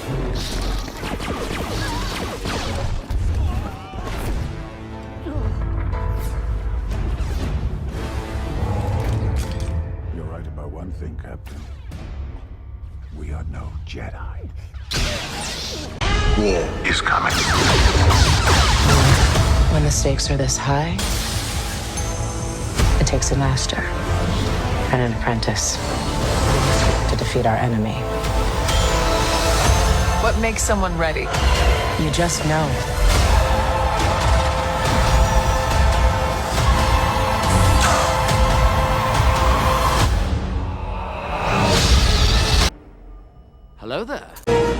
You're right about one thing, Captain. We are no Jedi. War is coming. When the stakes are this high, it takes a master and an apprentice to defeat our enemy. What makes someone ready? You just know. Hello there.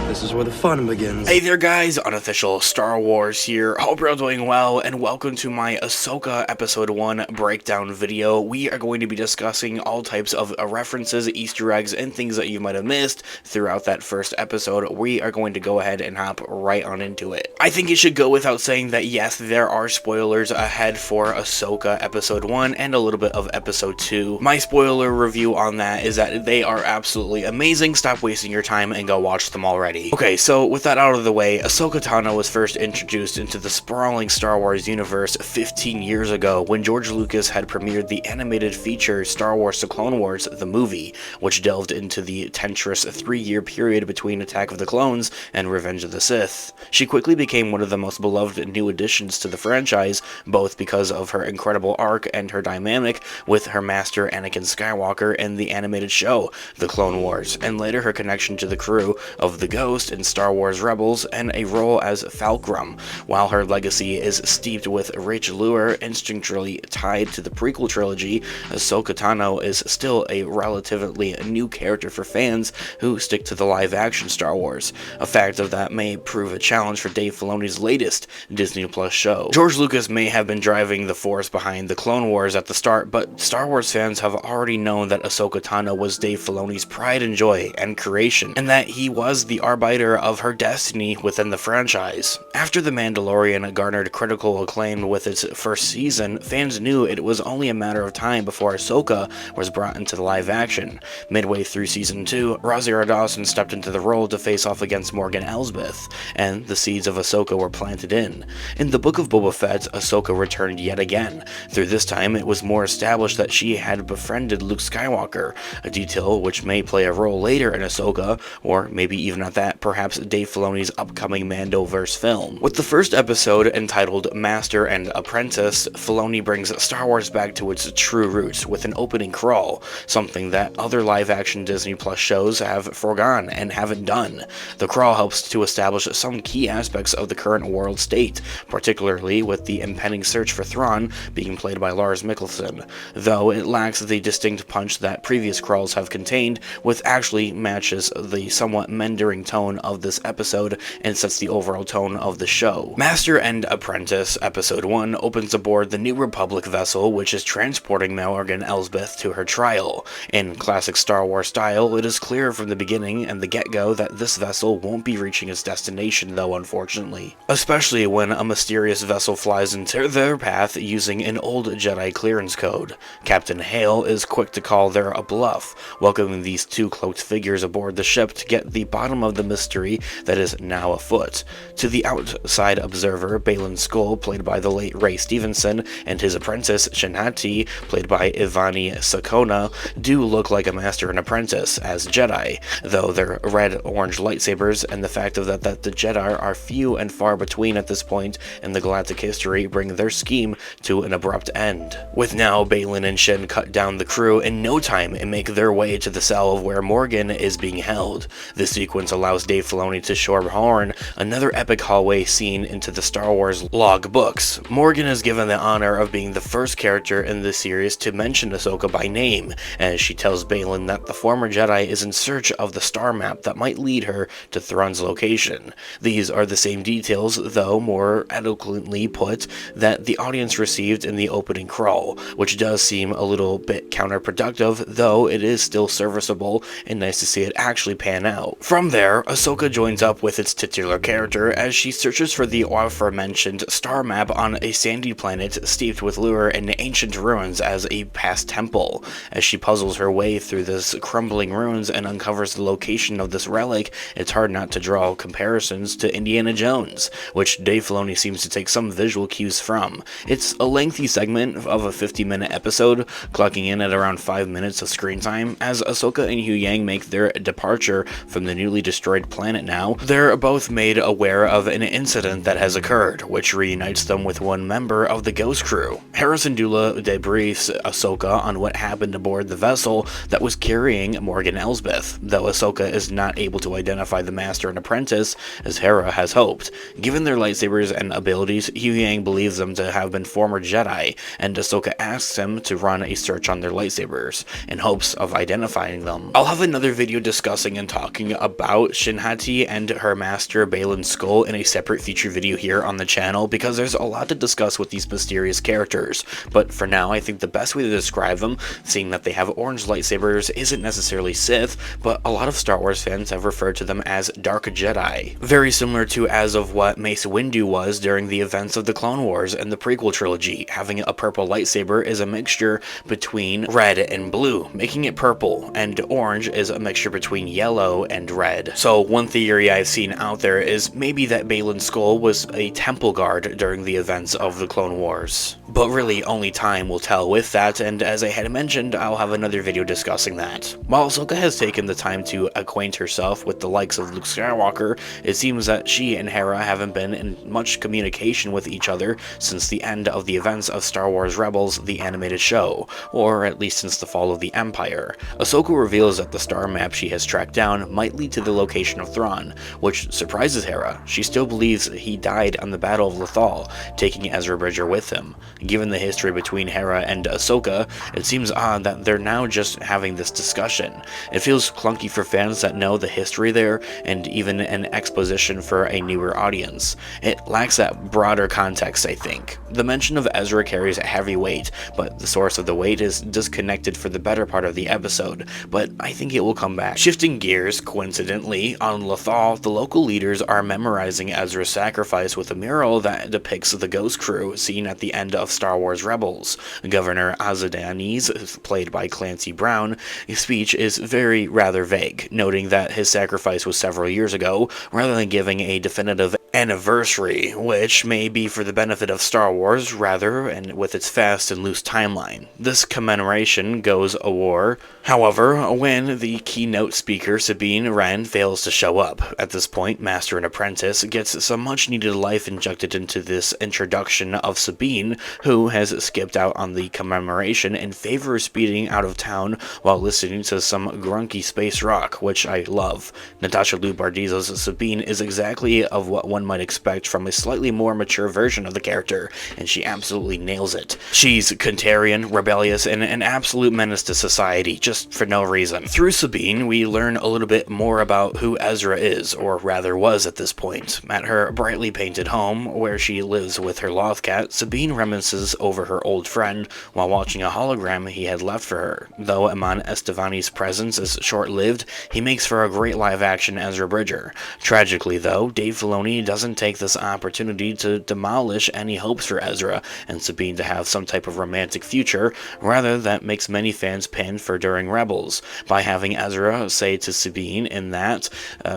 This is where the fun begins. Hey there guys, Unofficial Star Wars here. Hope you're all doing well, and welcome to my Ahsoka Episode 1 breakdown video. We are going to be discussing all types of references, Easter eggs, and things that you might have missed throughout that first episode. We are going to go ahead and hop right on into it. I think it should go without saying that yes, there are spoilers ahead for Ahsoka Episode 1 and a little bit of Episode 2. My spoiler review on that is that they are absolutely amazing. Stop wasting your time and go watch them already. Okay, so with that out of the way, Ahsoka Tano was first introduced into the sprawling Star Wars universe 15 years ago when George Lucas had premiered the animated feature Star Wars The Clone Wars, the movie, which delved into the tentrous 3-year period between Attack of the Clones and Revenge of the Sith. She quickly became one of the most beloved new additions to the franchise, both because of her incredible arc and her dynamic with her master Anakin Skywalker in the animated show, The Clone Wars, and later her connection to the crew of the Ghost in Star Wars Rebels and a role as Falkrum. While her legacy is steeped with rich lore instinctually tied to the prequel trilogy, Ahsoka Tano is still a relatively new character for fans who stick to the live-action Star Wars, a fact of that may prove a challenge for Dave Filoni's latest Disney Plus show. George Lucas may have been driving the force behind the Clone Wars at the start, but Star Wars fans have already known that Ahsoka Tano was Dave Filoni's pride and joy and creation, and that he was the arbiter of her destiny within the franchise. After The Mandalorian garnered critical acclaim with its first season, fans knew it was only a matter of time before Ahsoka was brought into the live action. Midway through season 2, Rosario Dawson stepped into the role to face off against Morgan Elsbeth, and the seeds of Ahsoka were planted in. In the Book of Boba Fett, Ahsoka returned yet again. Through this time, it was more established that she had befriended Luke Skywalker, a detail which may play a role later in Ahsoka, or maybe even at that, perhaps Dave Filoni's upcoming Mandoverse film. With the first episode entitled Master and Apprentice, Filoni brings Star Wars back to its true roots with an opening crawl, something that other live-action Disney Plus shows have forgone and haven't done. The crawl helps to establish some key aspects of the current world state, particularly with the impending search for Thrawn being played by Lars Mikkelsen, though it lacks the distinct punch that previous crawls have contained, which actually matches the somewhat meandering tone of this episode and sets the overall tone of the show. Master and Apprentice Episode 1 opens aboard the New Republic vessel which is transporting Morgan Elsbeth to her trial. In classic Star Wars style, it is clear from the beginning and the get-go that this vessel won't be reaching its destination though, unfortunately. Especially when a mysterious vessel flies into their path using an old Jedi clearance code. Captain Hale is quick to call there a bluff, welcoming these two cloaked figures aboard the ship to get the bottom of the mystery that is now afoot. To the outside observer, Baylan Skoll, played by the late Ray Stevenson, and his apprentice, Shinhati, played by Ivani Sakona, do look like a master and apprentice as Jedi, though their red-orange lightsabers and the fact that the Jedi are few and far between at this point in the galactic history bring their scheme to an abrupt end. With now Baylan and Shin cut down the crew in no time and make their way to the cell of where Morgan is being held. This sequence allows Dave Filoni to shoehorn another epic hallway scene into the Star Wars log books. Morgan is given the honor of being the first character in the series to mention Ahsoka by name, as she tells Baylan that the former Jedi is in search of the star map that might lead her to Thrawn's location. These are the same details, though more eloquently put, that the audience received in the opening crawl, which does seem a little bit counterproductive, though it is still serviceable and nice to see it actually pan out. From there, Ahsoka joins up with its titular character as she searches for the aforementioned star map on a sandy planet steeped with lure and ancient ruins as a past temple. As she puzzles her way through this crumbling ruins and uncovers the location of this relic, it's hard not to draw comparisons to Indiana Jones, which Dave Filoni seems to take some visual cues from. It's a lengthy segment of a 50-minute episode, clocking in at around 5 minutes of screen time, as Ahsoka and Huyang make their departure from the newly destroyed planet now. They're both made aware of an incident that has occurred, which reunites them with one member of the Ghost Crew. Hera Syndulla debriefs Ahsoka on what happened aboard the vessel that was carrying Morgan Elsbeth, though Ahsoka is not able to identify the master and apprentice as Hera has hoped. Given their lightsabers and abilities, Huyang believes them to have been former Jedi, and Ahsoka asks him to run a search on their lightsabers in hopes of identifying them. I'll have another video discussing and talking about Shin-Hati and her master Baylan Skoll in a separate feature video here on the channel, because there's a lot to discuss with these mysterious characters, but for now I think the best way to describe them, seeing that they have orange lightsabers, isn't necessarily Sith, but a lot of Star Wars fans have referred to them as Dark Jedi, very similar to as of what Mace Windu was during the events of the Clone Wars and the prequel trilogy. Having a purple lightsaber is a mixture between red and blue, making it purple, and orange is a mixture between yellow and red. So one theory I've seen out there is maybe that Baylan Skoll was a temple guard during the events of the Clone Wars. But really, only time will tell with that, and as I had mentioned, I'll have another video discussing that. While Ahsoka has taken the time to acquaint herself with the likes of Luke Skywalker, it seems that she and Hera haven't been in much communication with each other since the end of the events of Star Wars Rebels, the animated show, or at least since the fall of the Empire. Ahsoka reveals that the star map she has tracked down might lead to the location of Thrawn, which surprises Hera. She still believes he died on the Battle of Lothal, taking Ezra Bridger with him. Given the history between Hera and Ahsoka, it seems odd that they're now just having this discussion. It feels clunky for fans that know the history there, and even an exposition for a newer audience. It lacks that broader context, I think. The mention of Ezra carries a heavy weight, but the source of the weight is disconnected for the better part of the episode, but I think it will come back. Shifting gears, coincidentally, on Lothal, the local leaders are memorizing Ezra's sacrifice with a mural that depicts the Ghost Crew seen at the end of Star Wars Rebels. Governor Azadani's, played by Clancy Brown, his speech is rather vague, noting that his sacrifice was several years ago, rather than giving a definitive anniversary, which may be for the benefit of Star Wars rather, and with its fast and loose timeline. This commemoration goes a war. However, when the keynote speaker Sabine Wren fails to show up, at this point Master and Apprentice gets some much needed life injected into this introduction of Sabine, who has skipped out on the commemoration in favor of speeding out of town while listening to some grunky space rock, which I love. Natasha Liu Bordizzo's Sabine is exactly of what one might expect from a slightly more mature version of the character, and she absolutely nails it. She's contrarian, rebellious, and an absolute menace to society, just for no reason. Through Sabine, we learn a little bit more about who Ezra is, or rather was at this point. At her brightly painted home, where she lives with her Lothcat, Sabine reminisces over her old friend while watching a hologram he had left for her. Though Eman Estevani's presence is short-lived, he makes for a great live-action Ezra Bridger. Tragically, though, Dave Filoni doesn't take this opportunity to demolish any hopes for Ezra and Sabine to have some type of romantic future. Rather, that makes many fans pin for during Rebels, by having Ezra say to Sabine in that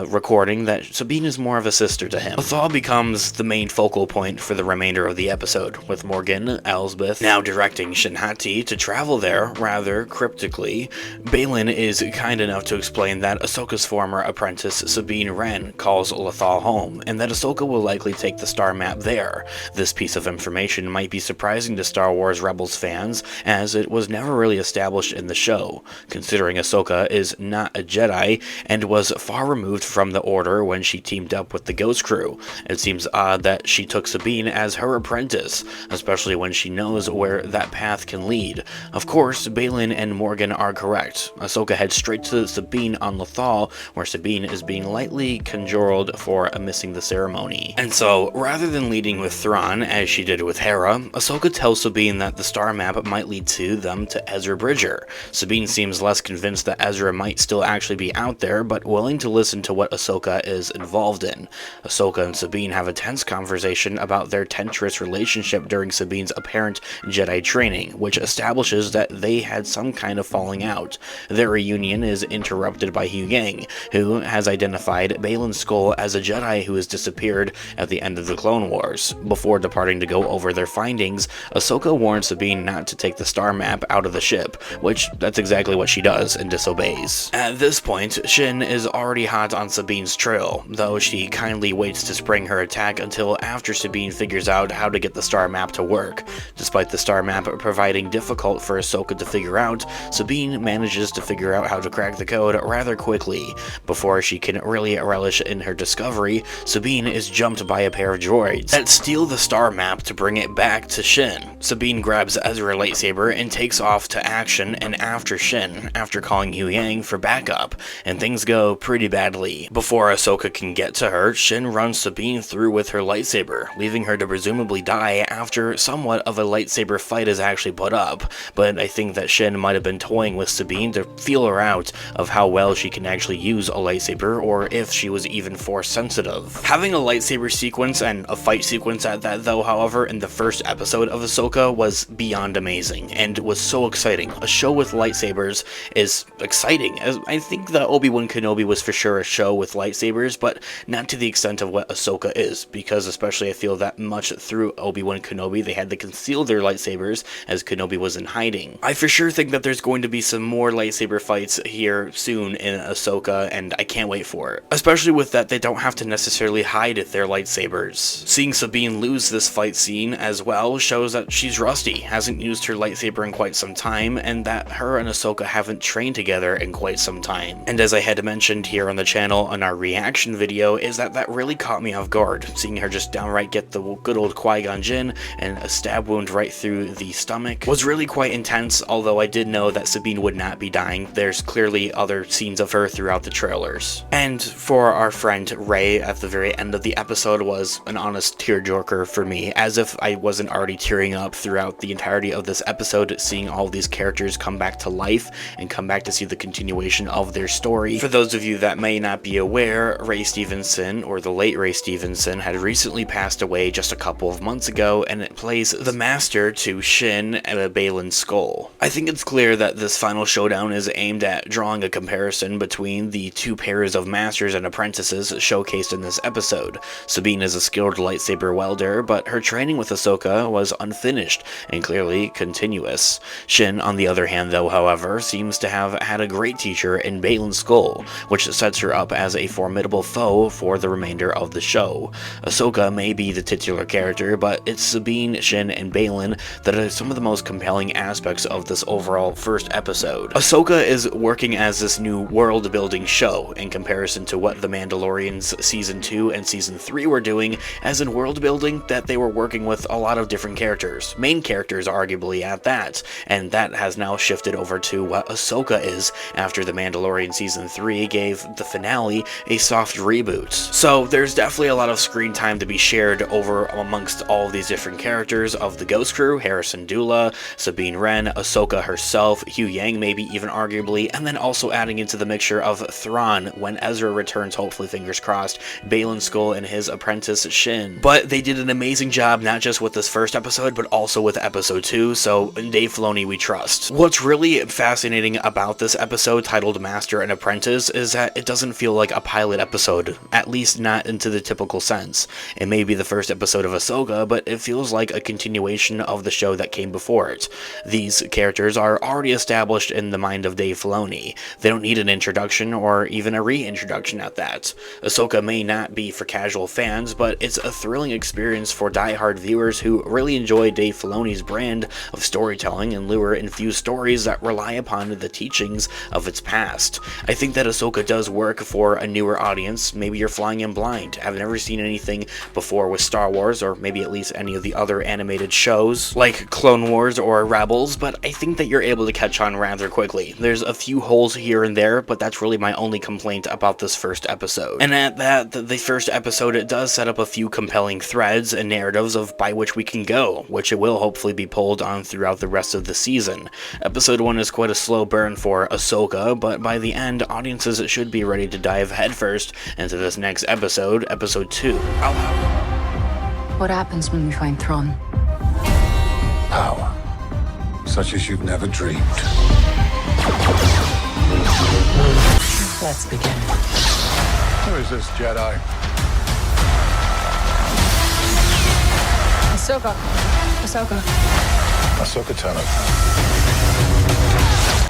recording that Sabine is more of a sister to him. Lothal becomes the main focal point for the remainder of the episode, with Morgan Elsbeth now directing Shin-Hati to travel there rather cryptically. Baylan is kind enough to explain that Ahsoka's former apprentice Sabine Wren calls Lothal home, and that Ahsoka will likely take the star map there. This piece of information might be surprising to Star Wars Rebels fans, as it was never really established in the show, considering Ahsoka is not a Jedi and was far removed from the Order when she teamed up with the Ghost Crew. It seems odd that she took Sabine as her apprentice, especially when she knows where that path can lead. Of course, Baylan and Morgan are correct. Ahsoka heads straight to Sabine on Lothal, where Sabine is being lightly conjured for missing the ceremony. ceremony. And so, rather than leading with Thrawn, as she did with Hera, Ahsoka tells Sabine that the star map might lead to them to Ezra Bridger. Sabine seems less convinced that Ezra might still actually be out there, but willing to listen to what Ahsoka is involved in. Ahsoka and Sabine have a tense conversation about their tentress relationship during Sabine's apparent Jedi training, which establishes that they had some kind of falling out. Their reunion is interrupted by Huyang, who has identified Baylan Skoll as a Jedi who has disappeared at the end of the Clone Wars. Before departing to go over their findings, Ahsoka warns Sabine not to take the star map out of the ship, which that's exactly what she does and disobeys. At this point, Shin is already hot on Sabine's trail, though she kindly waits to spring her attack until after Sabine figures out how to get the star map to work. Despite the star map proving difficult for Ahsoka to figure out, Sabine manages to figure out how to crack the code rather quickly. Before she can really relish in her discovery, Sabine is jumped by a pair of droids that steal the star map to bring it back to Shin. Sabine grabs Ezra's lightsaber and takes off to action and after Shin, after calling Huyang for backup, and things go pretty badly. Before Ahsoka can get to her, Shin runs Sabine through with her lightsaber, leaving her to presumably die after somewhat of a lightsaber fight is actually put up, but I think that Shin might have been toying with Sabine to feel her out of how well she can actually use a lightsaber, or if she was even force sensitive. Having a lightsaber sequence and a fight sequence at that though, however, in the first episode of Ahsoka was beyond amazing, and was so exciting. A show with lightsabers is exciting, as I think that Obi-Wan Kenobi was for sure a show with lightsabers, but not to the extent of what Ahsoka is, because especially I feel that much through Obi-Wan Kenobi they had to conceal their lightsabers as Kenobi was in hiding. I for sure think that there's going to be some more lightsaber fights here soon in Ahsoka, and I can't wait for it. Especially with that they don't have to necessarily hide their lightsabers. Seeing Sabine lose this fight scene as well shows that she's rusty, hasn't used her lightsaber in quite some time, and that her and Ahsoka haven't trained together in quite some time. And as I had mentioned here on the channel in our reaction video, is that really caught me off guard, seeing her just downright get the good old Qui-Gon Jinn and a stab wound right through the stomach was really quite intense, although I did know that Sabine would not be dying. There's clearly other scenes of her throughout the trailers. And for our friend Rey at the very end of the episode was an honest tearjerker for me, as if I wasn't already tearing up throughout the entirety of this episode, seeing all these characters come back to life and come back to see the continuation of their story. For those of you that may not be aware, Ray Stevenson, or the late Ray Stevenson, had recently passed away just a couple of months ago, and it plays the master to Shin and Baylan Skoll. I think it's clear that this final showdown is aimed at drawing a comparison between the two pairs of masters and apprentices showcased in this episode. Sabine is a skilled lightsaber welder, but her training with Ahsoka was unfinished and clearly continuous. Shin, on the other hand though, however, seems to have had a great teacher in Baylan Skoll, which sets her up as a formidable foe for the remainder of the show. Ahsoka may be the titular character, but it's Sabine, Shin, and Baylan that are some of the most compelling aspects of this overall first episode. Ahsoka is working as this new world-building show in comparison to what The Mandalorian's Season 2 and Season 3 were doing, as in world building that they were working with a lot of different characters, main characters arguably at that, and that has now shifted over to what Ahsoka is after The Mandalorian Season 3 gave the finale a soft reboot. So there's definitely a lot of screen time to be shared over amongst all these different characters of the Ghost Crew, Hera Syndulla, Sabine Wren, Ahsoka herself, Huyang maybe even arguably, and then also adding into the mixture of Thrawn when Ezra returns, hopefully fingers crossed, Baylan Skoll and his apprentice Shin. But they did an amazing job not just with this first episode but also with episode 2, so Dave Filoni we trust. What's really fascinating about this episode titled Master and Apprentice is that it doesn't feel like a pilot episode, at least not into the typical sense. It may be the first episode of Ahsoka, but it feels like a continuation of the show that came before it. These characters are already established in the mind of Dave Filoni. They don't need an introduction or even a reintroduction at that. Ahsoka may not be for casual fans, but it's a thrilling experience for die-hard viewers who really enjoy Dave Filoni's brand of storytelling and lure-infused stories that rely upon the teachings of its past. I think that Ahsoka does work for a newer audience. Maybe you're flying in blind, I've never seen anything before with Star Wars, or maybe at least any of the other animated shows like Clone Wars or Rebels, but I think that you're able to catch on rather quickly. There's a few holes here and there, but that's really my only complaint about this first episode. And at that, the first episode does set up a few compelling threads and narratives by which we can go, which it will hopefully be pulled on throughout the rest of the season. Episode 1 is quite a slow burn for Ahsoka, but by the end, audiences should be ready to dive headfirst into this next episode, episode 2. What happens when we find Thrawn? Power. Such as you've never dreamed. Let's begin. Who is this Jedi? Ahsoka. Ahsoka Tano.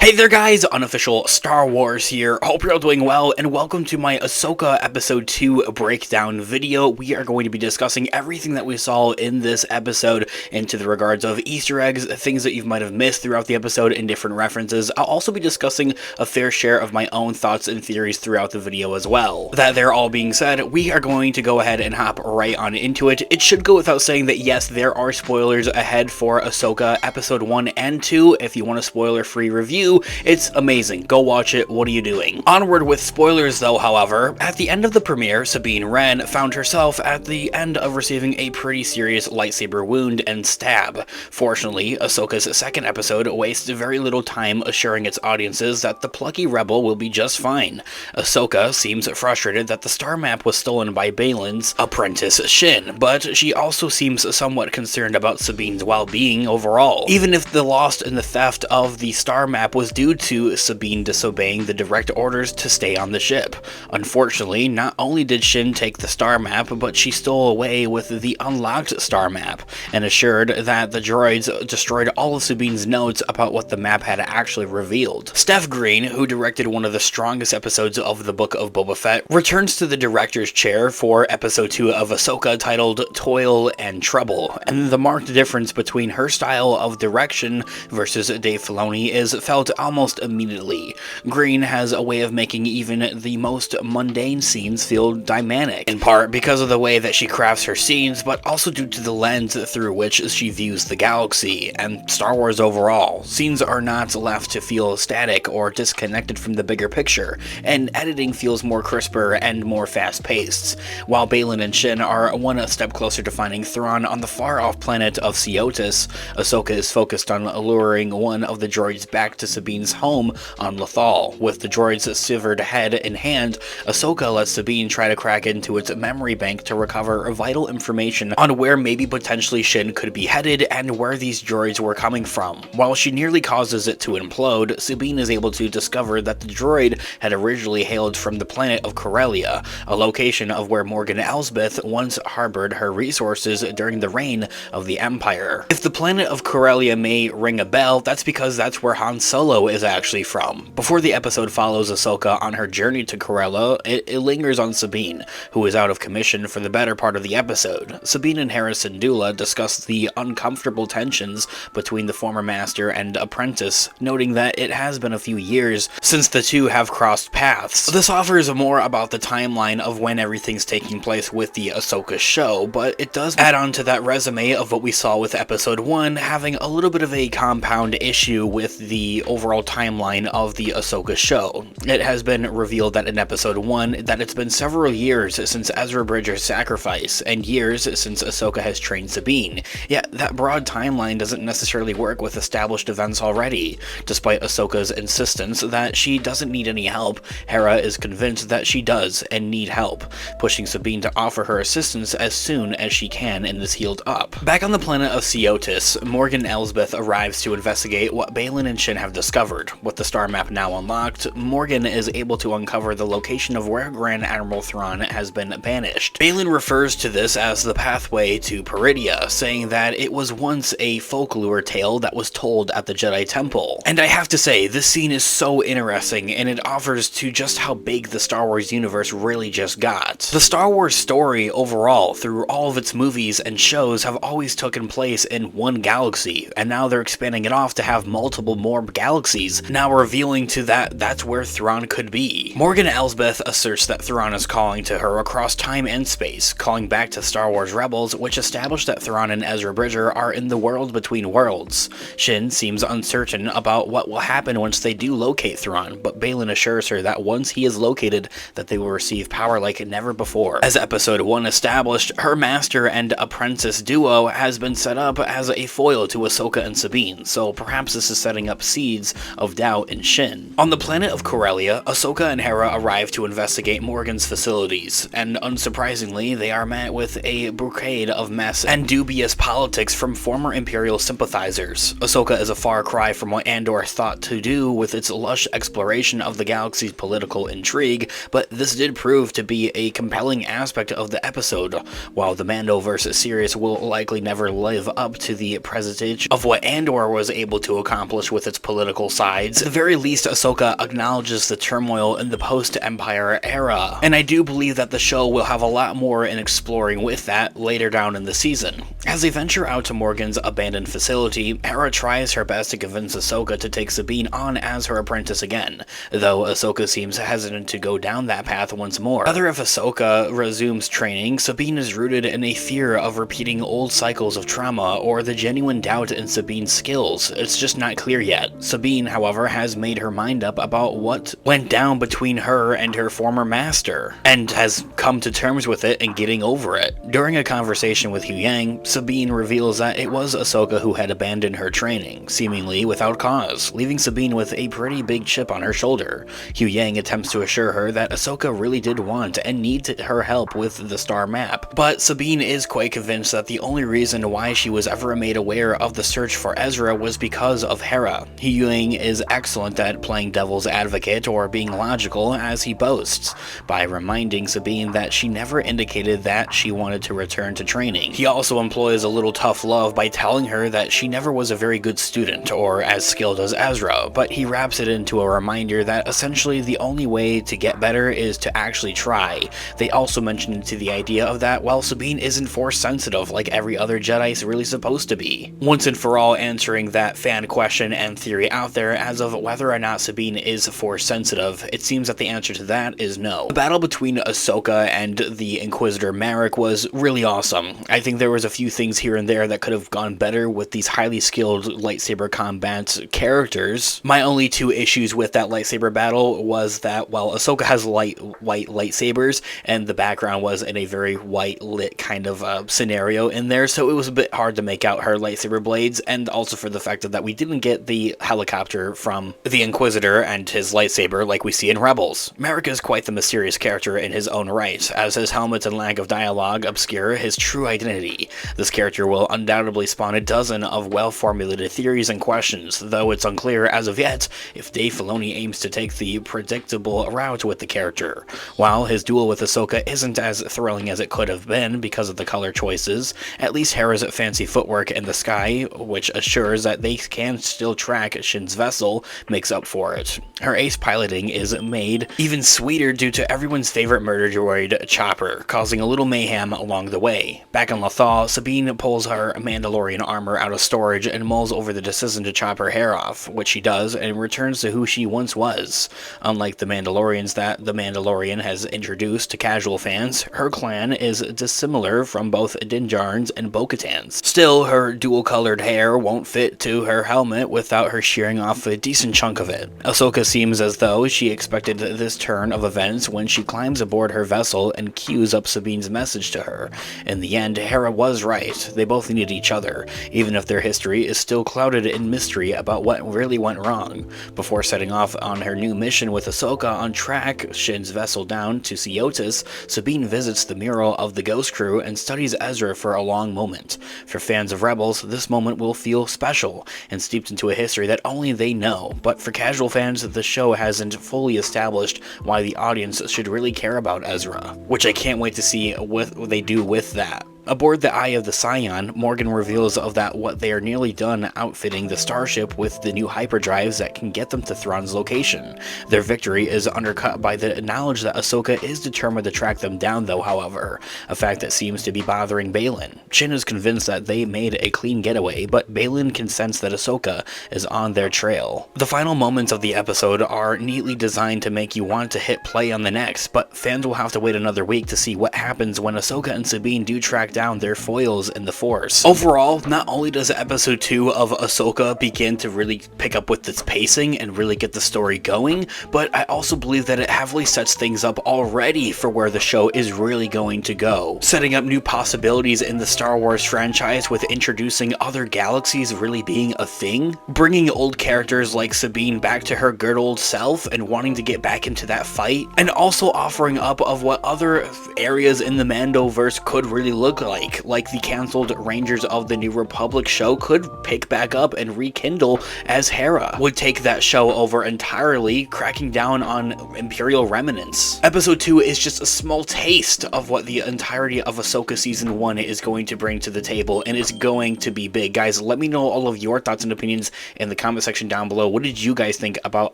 Hey there guys, unofficial Star Wars here. Hope you're all doing well, and welcome to my Ahsoka Episode 2 breakdown video. We are going to be discussing everything that we saw in this episode into the regards of Easter eggs, things that you might have missed throughout the episode, and different references. I'll also be discussing a fair share of my own thoughts and theories throughout the video as well. That there all being said, we are going to go ahead and hop right on into it. It should go without saying that yes, there are spoilers ahead for Ahsoka Episode 1 and 2. If you want a spoiler-free review, it's amazing. Go watch it. What are you doing? Onward with spoilers though, however. At the end of the premiere, Sabine Wren found herself at the end of receiving a pretty serious lightsaber wound and stab. Fortunately, Ahsoka's second episode wastes very little time assuring its audiences that the plucky rebel will be just fine. Ahsoka seems frustrated that the star map was stolen by Baylan's apprentice Shin, but she also seems somewhat concerned about Sabine's well-being overall. Even if the loss and the theft of the star map was due to Sabine disobeying the direct orders to stay on the ship. Unfortunately, not only did Shin take the star map, but she stole away with the unlocked star map, and assured that the droids destroyed all of Sabine's notes about what the map had actually revealed. Steph Green, who directed one of the strongest episodes of the Book of Boba Fett, returns to the director's chair for episode 2 of Ahsoka titled Toil and Trouble, and the marked difference between her style of direction versus Dave Filoni is felt almost immediately. Green has a way of making even the most mundane scenes feel dynamic, in part because of the way that she crafts her scenes, but also due to the lens through which she views the galaxy and Star Wars overall. Scenes are not left to feel static or disconnected from the bigger picture, and editing feels more crisper and more fast-paced. While Baylan and Shin are one step closer to finding Thrawn on the far-off planet of Seotis, Ahsoka is focused on luring one of the droids back to Sabine's home on Lothal. With the droid's severed head in hand, Ahsoka lets Sabine try to crack into its memory bank to recover vital information on where maybe potentially Shin could be headed and where these droids were coming from. While she nearly causes it to implode, Sabine is able to discover that the droid had originally hailed from the planet of Corellia, a location of where Morgan Elsbeth once harbored her resources during the reign of the Empire. If the planet of Corellia may ring a bell, that's because that's where Han Solo is actually from. Before the episode follows Ahsoka on her journey to Corellia, it lingers on Sabine, who is out of commission for the better part of the episode. Sabine and Hera Syndulla discuss the uncomfortable tensions between the former master and apprentice, noting that it has been a few years since the two have crossed paths. This offers more about the timeline of when everything's taking place with the Ahsoka show, but it does add on to that resume of what we saw with episode 1, having a little bit of a compound issue with the overall timeline of the Ahsoka show. It has been revealed that in episode 1 that it's been several years since Ezra Bridger's sacrifice, and years since Ahsoka has trained Sabine. Yet that broad timeline doesn't necessarily work with established events already. Despite Ahsoka's insistence that she doesn't need any help, Hera is convinced that she does and need help, pushing Sabine to offer her assistance as soon as she can and is healed up. Back on the planet of Seotis, Morgan Elsbeth arrives to investigate what Baylan and Shin have discovered. With the star map now unlocked, Morgan is able to uncover the location of where Grand Admiral Thrawn has been banished. Baylan refers to this as the pathway to Peridia, saying that it was once a folklore tale that was told at the Jedi Temple. And I have to say, this scene is so interesting, and it offers to just how big the Star Wars universe really just got. The Star Wars story overall, through all of its movies and shows, have always taken place in one galaxy, and now they're expanding it off to have multiple more galaxies galaxies, now revealing to that's where Thrawn could be. Morgan Elsbeth asserts that Thrawn is calling to her across time and space, calling back to Star Wars Rebels, which established that Thrawn and Ezra Bridger are in the world between worlds. Shin seems uncertain about what will happen once they do locate Thrawn, but Baylan assures her that once he is located, that they will receive power like never before. As episode 1 established, her master and apprentice duo has been set up as a foil to Ahsoka and Sabine, so perhaps this is setting up seeds of doubt in Shin. On the planet of Corellia, Ahsoka and Hera arrive to investigate Morgan's facilities, and unsurprisingly, they are met with a bouquet of mess and dubious politics from former Imperial sympathizers. Ahsoka is a far cry from what Andor thought to do with its lush exploration of the galaxy's political intrigue, but this did prove to be a compelling aspect of the episode. While the Mandoverse series will likely never live up to the prestige of what Andor was able to accomplish with its political sides, at the very least Ahsoka acknowledges the turmoil in the post-Empire era, and I do believe that the show will have a lot more in exploring with that later down in the season. As they venture out to Morgan's abandoned facility, Hera tries her best to convince Ahsoka to take Sabine on as her apprentice again, though Ahsoka seems hesitant to go down that path once more. Whether if Ahsoka resumes training, Sabine is rooted in a fear of repeating old cycles of trauma or the genuine doubt in Sabine's skills. It's just not clear yet. Sabine, however, has made her mind up about what went down between her and her former master, and has come to terms with it and getting over it. During a conversation with Huyang, Sabine reveals that it was Ahsoka who had abandoned her training, seemingly without cause, leaving Sabine with a pretty big chip on her shoulder. Huyang attempts to assure her that Ahsoka really did want and need her help with the star map, but Sabine is quite convinced that the only reason why she was ever made aware of the search for Ezra was because of Hera. Huyang is excellent at playing devil's advocate or being logical, as he boasts, by reminding Sabine that she never indicated that she wanted to return to training. He also employs a little tough love by telling her that she never was a very good student or as skilled as Ezra, but he wraps it into a reminder that essentially the only way to get better is to actually try. They also mention to the idea of that while Sabine isn't force sensitive like every other Jedi is really supposed to be. Once and for all answering that fan question and theory out there as of whether or not Sabine is force sensitive, it seems that the answer to that is no. The battle between Ahsoka and the Inquisitor Merrick was really awesome. I think there was a few things here and there that could have gone better with these highly skilled lightsaber combat characters. My only two issues with that lightsaber battle was that, well, Ahsoka has white lightsabers, and the background was in a very white lit kind of scenario in there, so it was a bit hard to make out her lightsaber blades, and also for the fact that we didn't get the helicopter from the Inquisitor and his lightsaber like we see in Rebels. Merrick is quite the mysterious character in his own right, as his helmet and lack of dialogue obscure his true identity. This character will undoubtedly spawn a dozen of well-formulated theories and questions, though it's unclear as of yet if Dave Filoni aims to take the predictable route with the character. While his duel with Ahsoka isn't as thrilling as it could have been because of the color choices, at least Hera's fancy footwork in the sky, which assures that they can still track Shin's vessel, makes up for it. Her ace piloting is made even sweeter due to everyone's favorite murder droid, Chopper, causing a little mayhem along the way. Back in Lothal, Sabine pulls her Mandalorian armor out of storage and mulls over the decision to chop her hair off, which she does, and returns to who she once was. Unlike the Mandalorians that the Mandalorian has introduced to casual fans, her clan is dissimilar from both Din Djarin's and Bo-Katan's. Still, her dual-colored hair won't fit to her helmet without her shearing off a decent chunk of it. Ahsoka seems as though she expected this turn of events when she climbs aboard her vessel and cues up Sabine's message to her. In the end, Hera was right. They both needed each other, even if their history is still clouded in mystery about what really went wrong. Before setting off on her new mission with Ahsoka on track Shin's vessel down to Seotis, Sabine visits the mural of the Ghost Crew and studies Ezra for a long moment. For fans of Rebels, this moment will feel special and steeped into a history that only they know, but for casual fans, the show hasn't fully established why the audience should really care about Ezra, which I can't wait to see what they do with that. Aboard the Eye of the Scion, Morgan reveals that what they are nearly done outfitting the starship with the new hyperdrives that can get them to Thrawn's location. Their victory is undercut by the knowledge that Ahsoka is determined to track them down though, however, a fact that seems to be bothering Baylan. Shin is convinced that they made a clean getaway, but Baylan can sense that Ahsoka is on their trail. The final moments of the episode are neatly designed to make you want to hit play on the next, but fans will have to wait another week to see what happens when Ahsoka and Sabine do track down their foils in the Force. Overall, not only does episode 2 of Ahsoka begin to really pick up with its pacing and really get the story going, but I also believe that it heavily sets things up already for where the show is really going to go, setting up new possibilities in the Star Wars franchise with introducing other galaxies really being a thing, bringing old characters like Sabine back to her good old self and wanting to get back into that fight, and also offering up of what other areas in the Mandoverse could really look like the cancelled Rangers of the New Republic show could pick back up and rekindle as Hera would take that show over entirely, cracking down on Imperial remnants. Episode 2 is just a small taste of what the entirety of Ahsoka Season 1 is going to bring to the table, and it's going to be big. Guys, let me know all of your thoughts and opinions in the comment section down below. What did you guys think about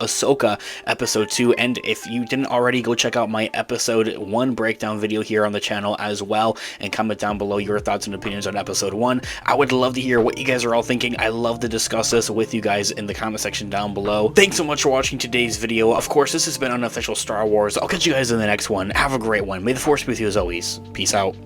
Ahsoka Episode 2? And if you didn't already, go check out my Episode 1 breakdown video here on the channel as well, and comment down below your thoughts and opinions on Episode 1. I would love to hear what you guys are all thinking. I love to discuss this with you guys in the comment section down below. Thanks so much for watching today's video. Of course, this has been Unofficial Star Wars. I'll catch you guys in the next one. Have a great one. May the Force be with you as always. Peace out.